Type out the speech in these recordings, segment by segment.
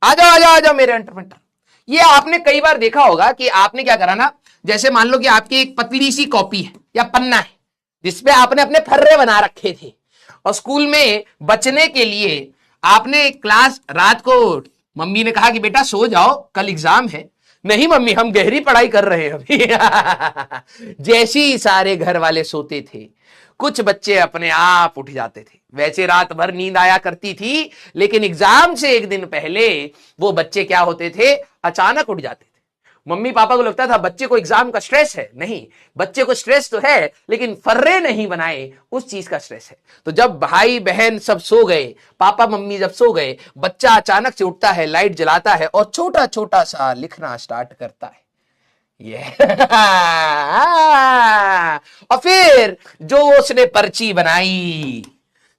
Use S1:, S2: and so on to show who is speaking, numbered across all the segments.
S1: आ जाओ आ जाओ आ जाओ मेरे अंटर। ये आपने कई बार देखा होगा कि आपने क्या करा ना, जैसे मान लो कि आपकी एक पतली सी कॉपी है या पन्ना है जिसपे आपने अपने फर्रे बना रखे थे, और स्कूल में बचने के लिए आपने क्लास रात को, मम्मी ने कहा कि बेटा सो जाओ कल एग्जाम है, नहीं मम्मी हम गहरी पढ़ाई कर रहे हैं अभी जैसे ही सारे घर वाले सोते थे, कुछ बच्चे अपने आप उठ जाते थे। वैसे रात भर नींद आया करती थी, लेकिन एग्जाम से एक दिन पहले वो बच्चे क्या होते थे, अचानक उठ जाते थे। मम्मी पापा को लगता था बच्चे को एग्जाम का स्ट्रेस है, नहीं, बच्चे को स्ट्रेस तो है लेकिन फर्रे नहीं बनाए उस चीज का स्ट्रेस है। तो जब भाई बहन सब सो गए, पापा मम्मी जब सो गए, बच्चा अचानक से उठता है, लाइट जलाता है और छोटा छोटा सा लिखना स्टार्ट करता है। ये और फिर जो उसने पर्ची बनाई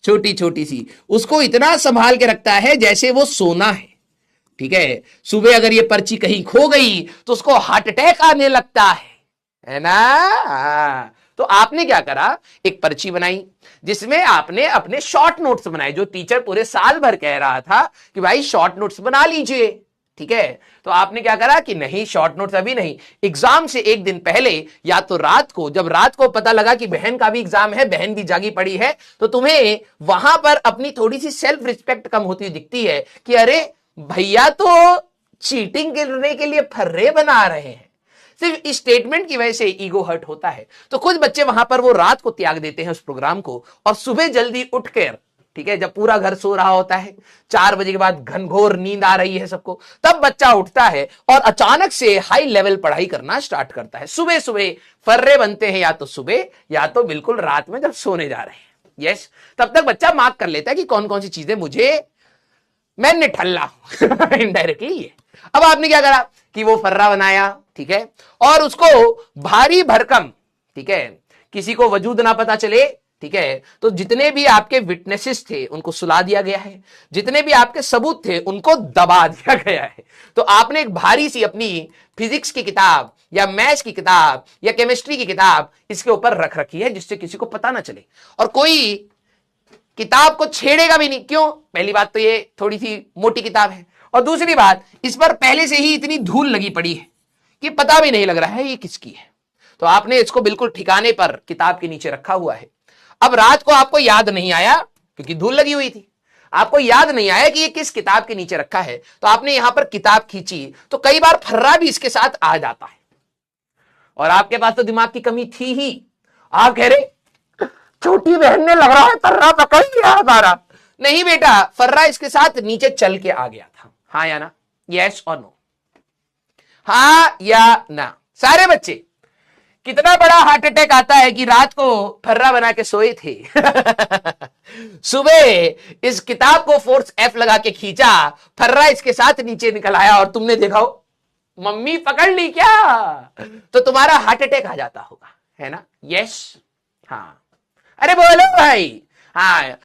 S1: छोटी छोटी सी, उसको इतना संभाल के रखता है जैसे वो सोना है। ठीक है, सुबह अगर ये पर्ची कहीं खो गई तो उसको हार्ट अटैक आने लगता है ना। तो आपने क्या करा, एक पर्ची बनाई जिसमें आपने अपने शॉर्ट नोट्स बनाए, जो टीचर पूरे साल भर कह रहा था कि भाई शॉर्ट नोट्स बना लीजिए। ठीक है, तो आपने क्या करा कि नहीं शॉर्ट नोट्स अभी नहीं, एग्जाम से एक दिन पहले या तो रात को, जब रात को पता लगा कि बहन का भी एग्जाम है, बहन भी जागी पड़ी है, तो तुम्हें वहां पर अपनी थोड़ी सी सेल्फ रिस्पेक्ट कम होती दिखती है कि अरे भैया तो चीटिंग करने के लिए फर्रे बना रहे हैं। सिर्फ इस स्टेटमेंट की वजह से ईगो हर्ट होता है। तो कुछ बच्चे वहां पर वो रात को त्याग देते हैं उस प्रोग्राम को, और सुबह जल्दी उठकर, ठीक है, जब पूरा घर सो रहा होता है, 4 बजे के बाद घनघोर नींद आ रही है सबको, तब बच्चा उठता है और अचानक से हाई लेवल पढ़ाई करना स्टार्ट करता है। सुबह सुबह फर्रे बनते हैं, या तो सुबह या तो बिल्कुल रात में जब सोने जा रहे हैं। यस, तब तक बच्चा मार्क कर लेता है कि कौन कौन सी चीजें मुझे, मैंने ठल्ला हूं इनडायरेक्टली ये। अब आपने क्या करा कि वो फर्रा बनाया, ठीक है, और उसको भारी भरकम, ठीक है, किसी को वजूद ना पता चले, ठीक है, तो जितने भी आपके विटनेसेस थे उनको सुला दिया गया है, जितने भी आपके सबूत थे उनको दबा दिया गया है। तो आपने एक भारी सी अपनी फिजिक्स की किताब या मैथ्स की किताब या केमिस्ट्री की किताब इसके ऊपर रख रखी है, जिससे किसी को पता ना चले और कोई किताब को छेड़ेगा भी नहीं। क्यों? पहली बात तो ये थोड़ी सी मोटी किताब है, और दूसरी बात इस पर पहले से ही इतनी धूल लगी पड़ी है कि पता भी नहीं लग रहा है ये किसकी है। तो आपने इसको बिल्कुल ठिकाने पर किताब के नीचे रखा हुआ है। अब रात को आपको याद नहीं आया क्योंकि धूल लगी हुई थी, आपको याद नहीं आया कि ये किस किताब के नीचे रखा है, तो आपने यहां पर किताब खींची तो कई बार फर्रा भी इसके साथ आ जाता है, और आपके पास तो दिमाग की कमी थी ही। आप कह रहे छोटी बहन ने लग रहा है फर्रा पकड़ लिया हमारा। नहीं बेटा, फर्रा इसके साथ नीचे चल के आ गया था। हाँ या ना, यस और नो, हाँ या ना। सारे बच्चे, कितना बड़ा हार्ट अटैक आता है कि रात को फर्रा बना के सोए थे सुबह इस किताब को फोर्स एफ लगा के खींचा, फर्रा इसके साथ नीचे निकल आया और तुमने देखा हो मम्मी पकड़ ली क्या, तो तुम्हारा हार्ट अटैक आ जाता होगा, है ना। यस, हाँ, अरे बोलो भाई। हाँ,